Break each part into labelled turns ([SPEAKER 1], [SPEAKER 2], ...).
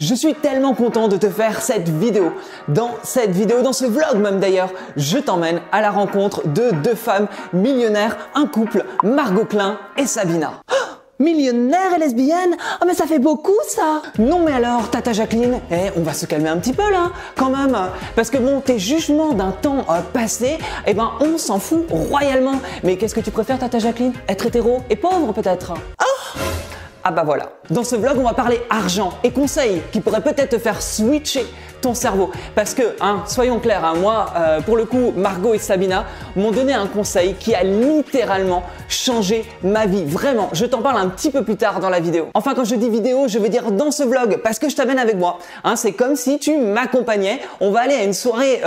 [SPEAKER 1] Je suis tellement content de te faire cette vidéo. Dans ce vlog même d'ailleurs, je t'emmène à la rencontre de deux femmes millionnaires, un couple, Margot Klein et Sabina.
[SPEAKER 2] Millionnaire et lesbienne? Oh mais ça fait beaucoup ça!
[SPEAKER 1] Non mais alors, Tata Jacqueline, on va se calmer un petit peu là, quand même. Parce que bon, tes jugements d'un temps passé, on s'en fout royalement. Mais qu'est-ce que tu préfères, Tata Jacqueline? Être hétéro et pauvre peut-être? Ah bah voilà. Dans ce vlog, on va parler argent et conseils qui pourraient peut-être te faire switcher ton cerveau. Parce que, soyons clairs, moi, pour le coup, Margot et Sabina m'ont donné un conseil qui a littéralement changé ma vie. Vraiment, je t'en parle un petit peu plus tard dans la vidéo. Enfin, quand je dis vidéo, je veux dire dans ce vlog, parce que je t'amène avec moi. C'est comme si tu m'accompagnais. On va aller à une soirée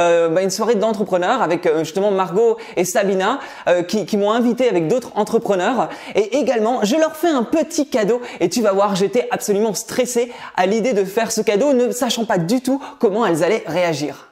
[SPEAKER 1] d'entrepreneurs avec justement Margot et Sabina qui m'ont invité avec d'autres entrepreneurs. Et également, je leur fais un petit cadeau et tu vas voir, j'étais absolument stressée à l'idée de faire ce cadeau, ne sachant pas du tout comment elles allaient réagir.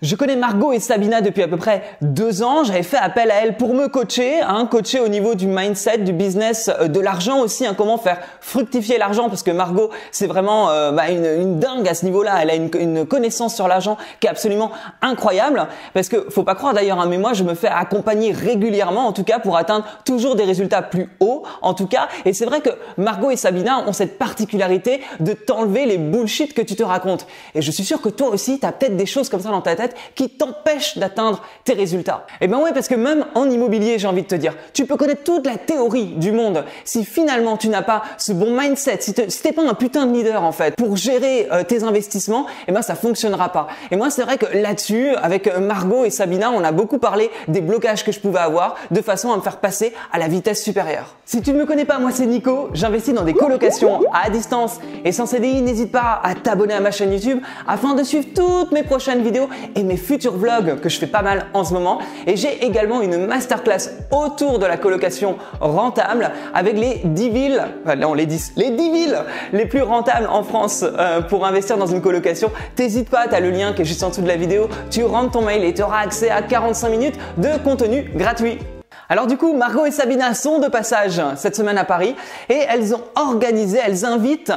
[SPEAKER 1] Je connais Margot et Sabina depuis à peu près 2 ans. J'avais fait appel à elles pour me coacher, coacher au niveau du mindset, du business, de l'argent aussi, comment faire fructifier l'argent, parce que Margot, c'est vraiment une dingue à ce niveau-là. Elle a une connaissance sur l'argent qui est absolument incroyable. Parce que faut pas croire d'ailleurs, mais moi je me fais accompagner régulièrement, en tout cas pour atteindre toujours des résultats plus hauts, en tout cas. Et c'est vrai que Margot et Sabina ont cette particularité de t'enlever les bullshit que tu te racontes. Et je suis sûr que toi aussi, tu as peut-être des choses comme ça dans ta tête qui t'empêche d'atteindre tes résultats. Et ben ouais, parce que même en immobilier, j'ai envie de te dire, tu peux connaître toute la théorie du monde. Si finalement tu n'as pas ce bon mindset, si t'es pas un putain de leader en fait pour gérer tes investissements, ça fonctionnera pas. Et moi, c'est vrai que là-dessus, avec Margot et Sabina, on a beaucoup parlé des blocages que je pouvais avoir de façon à me faire passer à la vitesse supérieure. Si tu ne me connais pas, moi c'est Nico, j'investis dans des colocations à distance et sans CDI. N'hésite pas à t'abonner à ma chaîne YouTube afin de suivre toutes mes prochaines vidéos et mes futurs vlogs que je fais pas mal en ce moment. Et j'ai également une masterclass autour de la colocation rentable avec les 10 villes, les 10 villes les plus rentables en France pour investir dans une colocation. T'hésites pas, tu as le lien qui est juste en dessous de la vidéo, tu rentres ton mail et tu auras accès à 45 minutes de contenu gratuit. Alors du coup, Margot et Sabina sont de passage cette semaine à Paris et elles invitent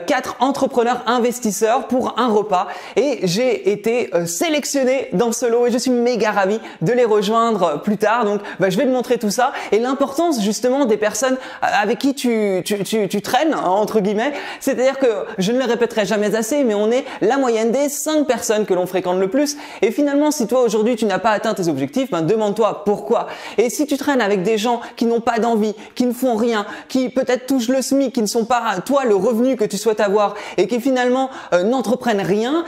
[SPEAKER 1] 4 entrepreneurs investisseurs pour un repas et j'ai été sélectionnée dans ce lot et je suis méga ravie de les rejoindre plus tard. Donc je vais te montrer tout ça et l'importance justement des personnes avec qui tu traînes entre guillemets. C'est-à-dire que je ne le répéterai jamais assez, mais on est la moyenne des 5 personnes que l'on fréquente le plus. Et finalement, si toi aujourd'hui tu n'as pas atteint tes objectifs, demande-toi pourquoi. Et si tu traînes avec des gens qui n'ont pas d'envie, qui ne font rien, qui peut-être touchent le SMIC, qui ne sont pas toi le revenu que tu souhaites avoir et qui finalement n'entreprennent rien,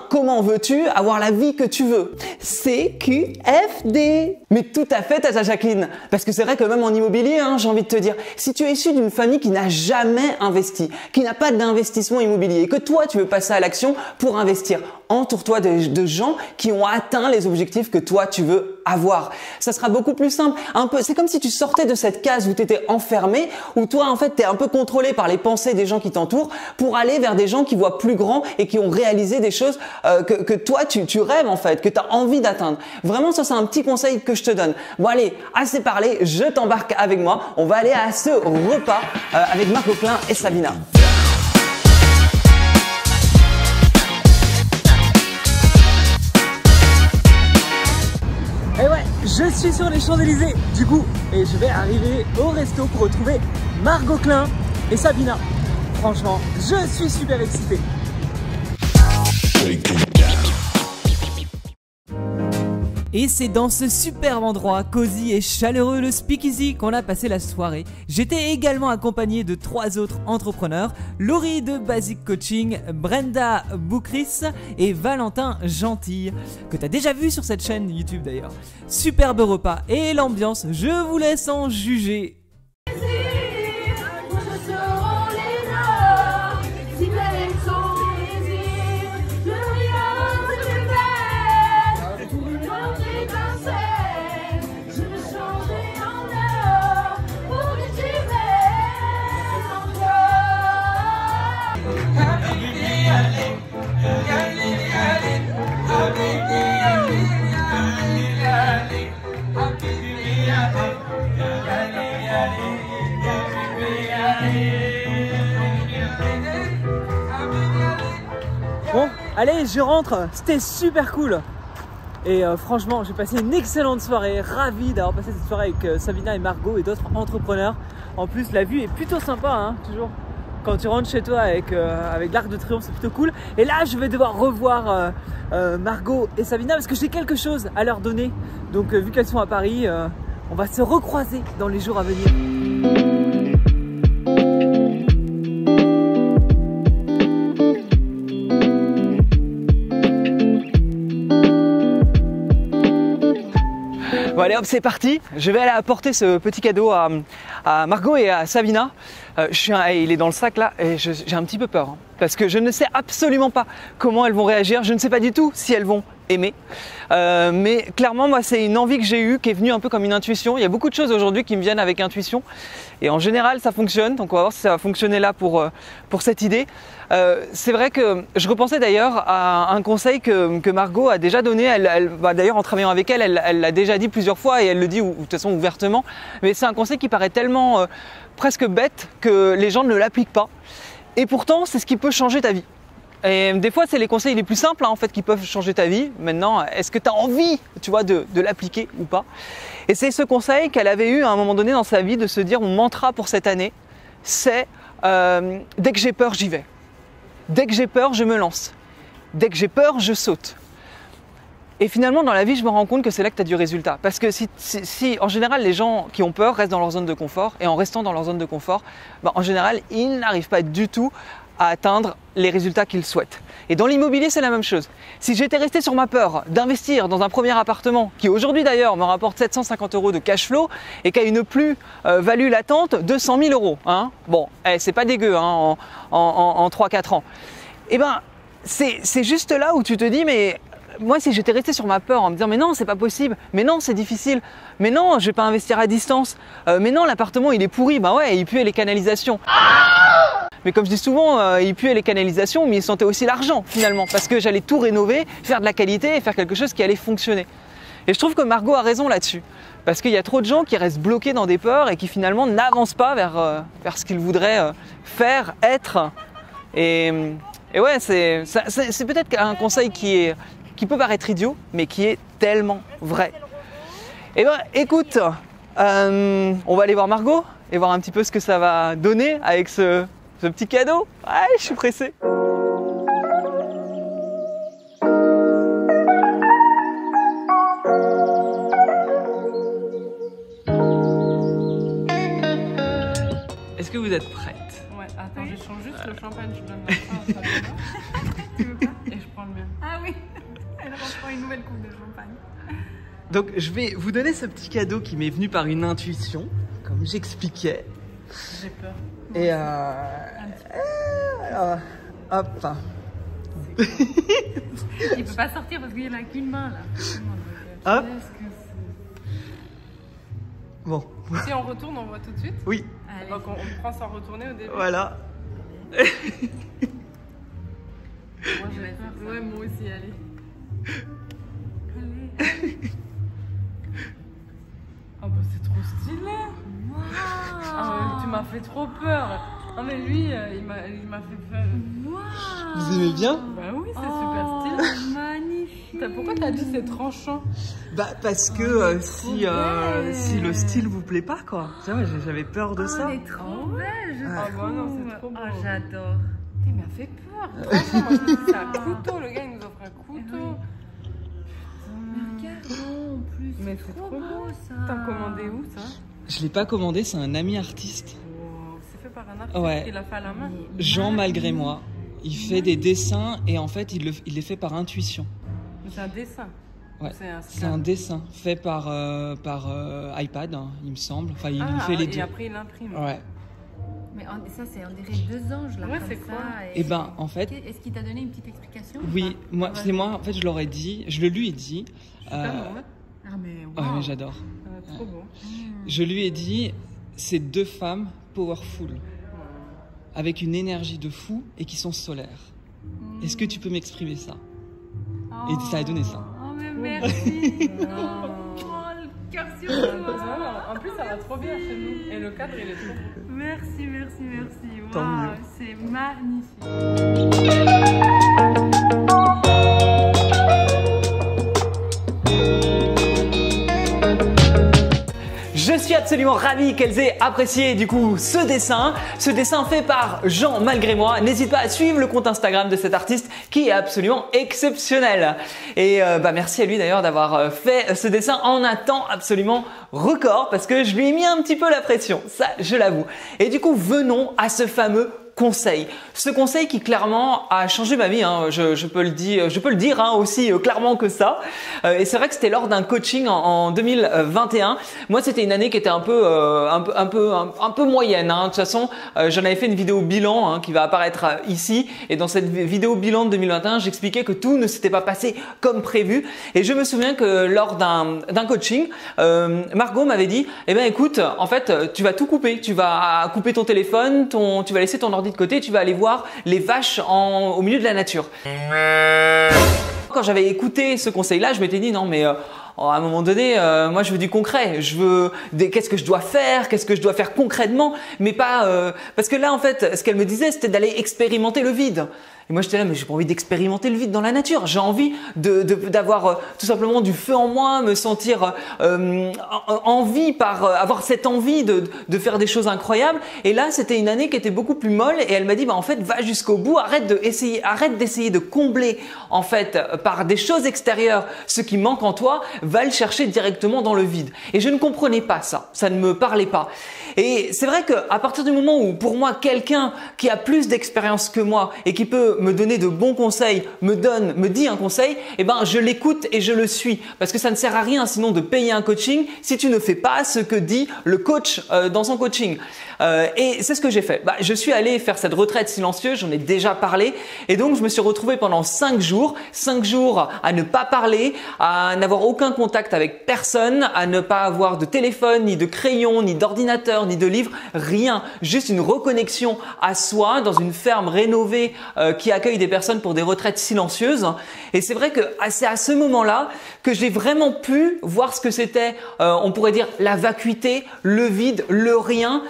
[SPEAKER 1] comment veux-tu avoir la vie que tu veux? CQFD. Mais tout à fait, Tata Jacqueline. Parce que c'est vrai que même en immobilier, j'ai envie de te dire, si tu es issu d'une famille qui n'a jamais investi, qui n'a pas d'investissement immobilier et que toi tu veux passer à l'action pour investir, entoure-toi de gens qui ont atteint les objectifs que toi tu veux avoir. Ça sera beaucoup plus simple. C'est comme si tu sortais de cette case où tu étais enfermé, où toi en fait tu es un peu contrôlé par les pensées des gens qui t'entourent pour aller vers des gens qui voient plus grand et qui ont réalisé des choses que toi tu rêves en fait, que tu as envie d'atteindre. Vraiment, ça c'est un petit conseil que je te donne. Bon allez, assez parlé, je t'embarque avec moi. On va aller à ce repas avec Margot Klein et Sabina.
[SPEAKER 2] Et ouais, je suis sur les Champs-Élysées du coup et je vais arriver au resto pour retrouver Margot Klein et Sabina. Franchement, je suis super excité. Et c'est dans ce superbe endroit cosy et chaleureux, le Speakeasy, qu'on a passé la soirée. J'étais également accompagné de 3 autres entrepreneurs, Laurie de Basic Coaching, Brenda Boukris et Valentin Gentil, que tu as déjà vu sur cette chaîne YouTube d'ailleurs. Superbe repas et l'ambiance, je vous laisse en juger. Allez, je rentre, c'était super cool. Et franchement, j'ai passé une excellente soirée, ravi d'avoir passé cette soirée avec Sabina et Margot et d'autres entrepreneurs. En plus, la vue est plutôt sympa, hein, toujours. Quand tu rentres chez toi avec l'Arc de Triomphe, c'est plutôt cool. Et là, je vais devoir revoir Margot et Sabina parce que j'ai quelque chose à leur donner. Donc, vu qu'elles sont à Paris, on va se recroiser dans les jours à venir.
[SPEAKER 1] Bon allez hop, c'est parti. Je vais aller apporter ce petit cadeau à Margot et à Sabina. Il est dans le sac là et j'ai un petit peu peur, hein, parce que je ne sais absolument pas comment elles vont réagir. Je ne sais pas du tout si elles vont aimer. Mais clairement, moi, c'est une envie que j'ai eue, qui est venue un peu comme une intuition. Il y a beaucoup de choses aujourd'hui qui me viennent avec intuition. Et en général, ça fonctionne. Donc, on va voir si ça va fonctionner là pour cette idée. C'est vrai que je repensais d'ailleurs à un conseil que Margot a déjà donné. D'ailleurs, en travaillant avec elle l'a déjà dit plusieurs fois et elle le dit de toute façon ouvertement. Mais c'est un conseil qui paraît tellement presque bête que les gens ne l'appliquent pas. Et pourtant, c'est ce qui peut changer ta vie. Et des fois, c'est les conseils les plus simples, hein, en fait, qui peuvent changer ta vie. Maintenant, est-ce que tu as envie, tu vois, de l'appliquer ou pas? Et c'est ce conseil qu'elle avait eu à un moment donné dans sa vie, de se dire, mon mantra pour cette année, c'est dès que j'ai peur, j'y vais. Dès que j'ai peur, je me lance. Dès que j'ai peur, je saute. Et finalement, dans la vie, je me rends compte que c'est là que tu as du résultat. Parce que si en général, les gens qui ont peur restent dans leur zone de confort, et en restant dans leur zone de confort, en général, ils n'arrivent pas du tout à atteindre les résultats qu'ils souhaitent. Et dans l'immobilier, c'est la même chose. Si j'étais resté sur ma peur d'investir dans un premier appartement, qui aujourd'hui d'ailleurs me rapporte 750 € de cash flow et qui a une plus-value latente de 100 000 €, hein, bon, c'est pas dégueu, hein, en 3-4 ans. Et ben, c'est juste là où tu te dis, mais moi, si j'étais resté sur ma peur en me disant mais non, c'est pas possible, mais non, c'est difficile, mais non, je vais pas investir à distance, mais non, l'appartement il est pourri, bah ouais, il pue les canalisations. Mais comme je dis souvent, il puait les canalisations, mais il sentait aussi l'argent finalement, parce que j'allais tout rénover, faire de la qualité et faire quelque chose qui allait fonctionner. Et je trouve que Margot a raison là-dessus, parce qu'il y a trop de gens qui restent bloqués dans des peurs et qui finalement n'avancent pas vers ce qu'ils voudraient faire, être. Et ouais, c'est peut-être un conseil qui peut paraître idiot, mais qui est tellement vrai. Et ben, écoute, on va aller voir Margot et voir un petit peu ce que ça va donner avec ce petit cadeau. Ouais, je suis pressé. Est-ce que vous êtes prête?
[SPEAKER 3] Ouais, attends, je change juste le champagne, je donne ma fin. Tu veux pas? Et je prends le mien. Ah oui, elle reprend une nouvelle coupe de champagne.
[SPEAKER 1] Donc, je vais vous donner ce petit cadeau qui m'est venu par une intuition, comme j'expliquais.
[SPEAKER 3] J'ai peur.
[SPEAKER 1] Et alors, hop.
[SPEAKER 3] Il peut pas sortir parce qu'il n'y en a qu'une main là.
[SPEAKER 1] Hop.
[SPEAKER 3] Qu'est-ce que
[SPEAKER 1] Bon.
[SPEAKER 3] c'est? Si on retourne, on voit tout de suite.
[SPEAKER 1] Oui.
[SPEAKER 3] Allez. Donc on prend sans retourner au début.
[SPEAKER 1] Voilà.
[SPEAKER 3] Moi j'ai peur. Ouais, moi aussi, allez. Allez. Oh bah c'est trop stylé. Wow. Ah, tu m'as fait trop peur. Non mais lui, il m'a fait peur.
[SPEAKER 4] Wow.
[SPEAKER 1] Vous aimez bien?
[SPEAKER 3] Bah oui, c'est super stylé.
[SPEAKER 4] Magnifique.
[SPEAKER 3] Pourquoi t'as dit c'est tranchant?
[SPEAKER 1] Bah parce que si le style vous plaît pas quoi. J'avais peur de ça.
[SPEAKER 4] Elle est trop belle, je
[SPEAKER 3] Ah bah non,
[SPEAKER 4] trouve.
[SPEAKER 3] c'est trop beau.
[SPEAKER 4] Oh, j'adore.
[SPEAKER 3] Il m'a fait peur. Franchement, moi je me dis c'est un couteau, le gars il nous offre un couteau.
[SPEAKER 4] Mais regarde, en plus.
[SPEAKER 3] Mais c'est trop beau
[SPEAKER 4] ça.
[SPEAKER 3] T'as commandé où ça?
[SPEAKER 1] Je l'ai pas commandé, c'est un ami artiste.
[SPEAKER 3] Oh, c'est fait par un artiste,
[SPEAKER 1] Ouais.
[SPEAKER 3] il l'a fait à la main.
[SPEAKER 1] Jean malgré moi. Il fait des dessins et en fait il les fait par intuition.
[SPEAKER 3] Mais c'est un dessin.
[SPEAKER 1] Ouais. C'est un dessin fait par iPad, hein, il me semble. Enfin, il fait les deux.
[SPEAKER 3] Et après il imprime.
[SPEAKER 1] Ouais.
[SPEAKER 4] Mais ça, c'est on dirait 2 anges là.
[SPEAKER 3] Ouais,
[SPEAKER 4] comme
[SPEAKER 3] c'est
[SPEAKER 4] ça,
[SPEAKER 3] quoi?
[SPEAKER 1] Et ben en fait.
[SPEAKER 4] Est-ce qu'il t'a donné une petite explication?
[SPEAKER 1] Oui, moi, c'est moi, en fait, je l'aurais dit, je le lui ai dit.
[SPEAKER 3] Super bon, ouais.
[SPEAKER 4] Ah, mais
[SPEAKER 1] Ouais,
[SPEAKER 4] wow.
[SPEAKER 1] mais j'adore.
[SPEAKER 3] Trop beau.
[SPEAKER 1] Je lui ai dit, c'est 2 femmes powerful, avec une énergie de fou et qui sont solaires. Est-ce que tu peux m'exprimer ça? Et ça a donné ça.
[SPEAKER 4] Oh, mais merci. Oh, le cœur sur toi.
[SPEAKER 3] En plus, ça va trop bien chez nous. Et le cadre, il est trop beau.
[SPEAKER 4] Merci, merci, merci.
[SPEAKER 1] Tant mieux.
[SPEAKER 4] Wow, c'est magnifique.
[SPEAKER 1] absolument ravi qu'elles aient apprécié du coup ce dessin fait par Jean malgré moi. N'hésite pas à suivre le compte Instagram de cet artiste qui est absolument exceptionnel. Et merci à lui d'ailleurs d'avoir fait ce dessin en un temps absolument record parce que je lui ai mis un petit peu la pression, ça je l'avoue. Et du coup venons à ce fameux conseil. Ce conseil qui clairement a changé ma vie, hein, je peux le dire hein, aussi clairement que ça. Et c'est vrai que c'était lors d'un coaching en 2021. Moi, c'était une année qui était un peu moyenne. Hein. De toute façon, j'en avais fait une vidéo bilan hein, qui va apparaître ici. Et dans cette vidéo bilan de 2021, j'expliquais que tout ne s'était pas passé comme prévu. Et je me souviens que lors d'un coaching, Margot m'avait dit, eh ben écoute, en fait, tu vas tout couper. Tu vas couper ton téléphone, tu vas laisser ton ordi de côté, tu vas aller voir les vaches au milieu de la nature. Quand j'avais écouté ce conseil-là, je m'étais dit non mais à un moment donné, moi je veux du concret, qu'est-ce que je dois faire, qu'est-ce que je dois faire concrètement, mais pas parce que là en fait, ce qu'elle me disait, c'était d'aller expérimenter le vide. Et moi j'étais là, mais j'ai pas envie d'expérimenter le vide dans la nature. J'ai envie d'avoir tout simplement du feu en moi, me sentir avoir cette envie de faire des choses incroyables. Et là, c'était une année qui était beaucoup plus molle. Et elle m'a dit, en fait, va jusqu'au bout, arrête d'essayer de combler en fait par des choses extérieures ce qui manque en toi, va le chercher directement dans le vide. Et je ne comprenais pas ça, ça ne me parlait pas. Et c'est vrai qu'à partir du moment où pour moi quelqu'un qui a plus d'expérience que moi et qui peut me donner de bons conseils, me dit un conseil, eh ben je l'écoute et je le suis parce que ça ne sert à rien sinon de payer un coaching si tu ne fais pas ce que dit le coach dans son coaching. Et c'est ce que j'ai fait. Je suis allé faire cette retraite silencieuse, j'en ai déjà parlé et donc je me suis retrouvé pendant 5 jours à ne pas parler, à n'avoir aucun contact avec personne, à ne pas avoir de téléphone, ni de crayon, ni d'ordinateur, ni de livre, rien, juste une reconnexion à soi dans une ferme rénovée qui accueille des personnes pour des retraites silencieuses. Et c'est vrai que c'est à ce moment-là que j'ai vraiment pu voir ce que c'était, on pourrait dire la vacuité, le vide, le rien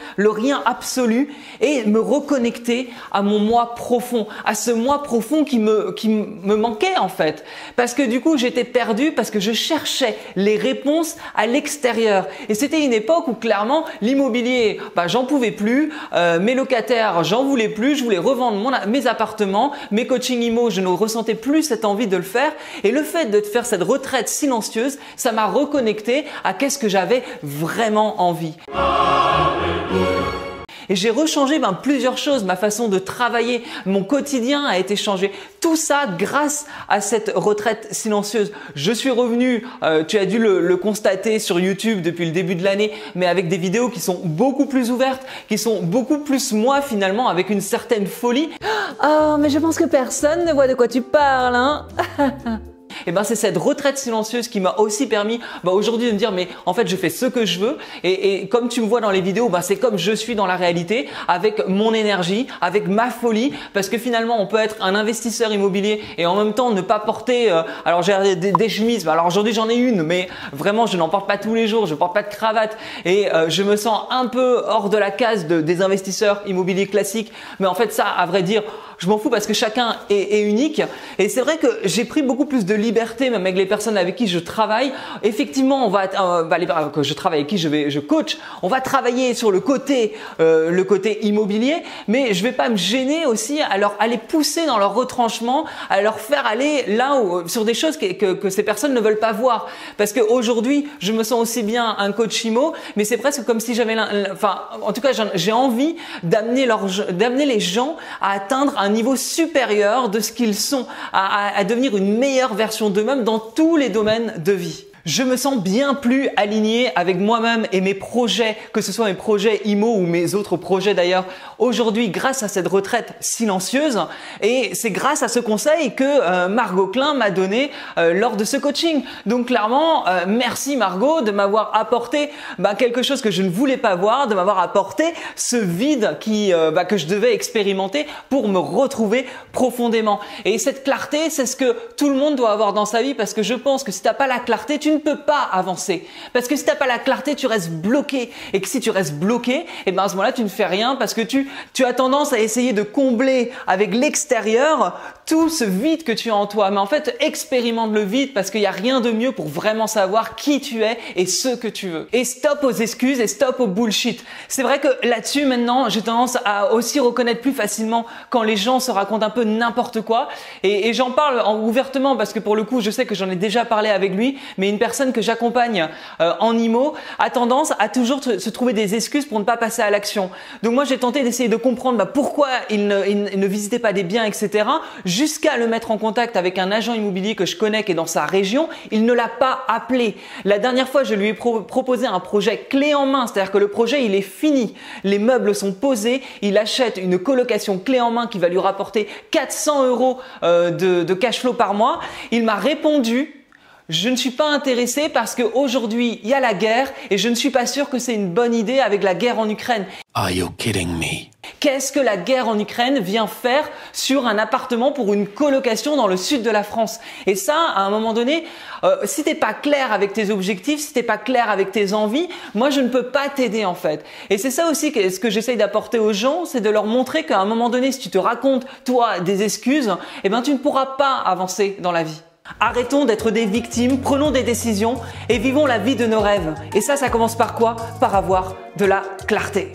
[SPEAKER 1] absolu et me reconnecter à mon moi profond, à ce moi profond qui me manquait en fait. Parce que du coup j'étais perdu parce que je cherchais les réponses à l'extérieur. Et c'était une époque où clairement l'immobilier, j'en pouvais plus, mes locataires, j'en voulais plus, je voulais revendre mes appartements, mes coachings IMO, je ne ressentais plus cette envie de le faire. Et le fait de faire cette retraite silencieuse, ça m'a reconnecté à qu'est-ce que j'avais vraiment envie. Et j'ai rechangé plusieurs choses, ma façon de travailler, mon quotidien a été changé. Tout ça grâce à cette retraite silencieuse. Je suis revenu, tu as dû le constater sur YouTube depuis le début de l'année, mais avec des vidéos qui sont beaucoup plus ouvertes, qui sont beaucoup plus moi finalement, avec une certaine folie. Oh, mais je pense que personne ne voit de quoi tu parles, hein. Et c'est cette retraite silencieuse qui m'a aussi permis aujourd'hui de me dire mais en fait je fais ce que je veux et comme tu me vois dans les vidéos c'est comme je suis dans la réalité avec mon énergie, avec ma folie parce que finalement on peut être un investisseur immobilier et en même temps ne pas porter alors j'ai des chemises, alors aujourd'hui j'en ai une mais vraiment je n'en porte pas tous les jours, je porte pas de cravate et je me sens un peu hors de la case des investisseurs immobiliers classiques mais en fait ça à vrai dire je m'en fous parce que chacun est unique et c'est vrai que j'ai pris beaucoup plus de liberté même avec les personnes avec qui je travaille. Effectivement, que je travaille avec qui je coach, on va travailler sur le côté immobilier, mais je vais pas me gêner aussi à aller pousser dans leur retranchement, à leur faire aller là où sur des choses que ces personnes ne veulent pas voir. Parce qu'aujourd'hui, je me sens aussi bien un coach IMO, mais c'est presque comme si j'avais, en tout cas, j'ai envie d'amener les gens à atteindre un niveau supérieur de ce qu'ils sont, à devenir une meilleure version d'eux-mêmes dans tous les domaines de vie. Je me sens bien plus aligné avec moi-même et mes projets, que ce soit mes projets IMO ou mes autres projets d'ailleurs, aujourd'hui grâce à cette retraite silencieuse. Et c'est grâce à ce conseil que Margot Klein m'a donné lors de ce coaching. Donc clairement, merci Margot de m'avoir apporté quelque chose que je ne voulais pas voir, de m'avoir apporté ce vide que je devais expérimenter pour me retrouver profondément. Et cette clarté, c'est ce que tout le monde doit avoir dans sa vie parce que je pense que si tu n'as pas la clarté, tu ne peux pas avancer. Parce que si tu n'as pas la clarté, tu restes bloqué. Et que si tu restes bloqué, à ce moment-là, tu ne fais rien parce que tu as tendance à essayer de combler avec l'extérieur tout ce vide que tu as en toi. Mais en fait, expérimente le vide parce qu'il n'y a rien de mieux pour vraiment savoir qui tu es et ce que tu veux. Et stop aux excuses et stop au bullshit. C'est vrai que là-dessus, maintenant, j'ai tendance à aussi reconnaître plus facilement quand les gens se racontent un peu n'importe quoi. Et j'en parle ouvertement parce que pour le coup, je sais que j'en ai déjà parlé avec lui, mais une personne que j'accompagne en IMO a tendance à toujours se trouver des excuses pour ne pas passer à l'action. Donc moi, j'ai tenté d'essayer de comprendre pourquoi il ne visitait pas des biens, etc. Jusqu'à le mettre en contact avec un agent immobilier que je connais qui est dans sa région. Il ne l'a pas appelé. La dernière fois, je lui ai proposé un projet clé en main, c'est-à-dire que le projet, il est fini. Les meubles sont posés. Il achète une colocation clé en main qui va lui rapporter 400 € de cash flow par mois. Il m'a répondu: je ne suis pas intéressé parce qu'aujourd'hui, il y a la guerre et je ne suis pas sûr que c'est une bonne idée avec la guerre en Ukraine.
[SPEAKER 5] Are you kidding me?
[SPEAKER 1] Qu'est-ce que la guerre en Ukraine vient faire sur un appartement pour une colocation dans le sud de la France? Et ça, à un moment donné, si t'es pas clair avec tes objectifs, si t'es pas clair avec tes envies, moi je ne peux pas t'aider en fait. Et c'est ça aussi ce que j'essaye d'apporter aux gens, c'est de leur montrer qu'à un moment donné, si tu te racontes toi des excuses, eh ben tu ne pourras pas avancer dans la vie. Arrêtons d'être des victimes, prenons des décisions et vivons la vie de nos rêves. Et ça commence par quoi? Par avoir de la clarté.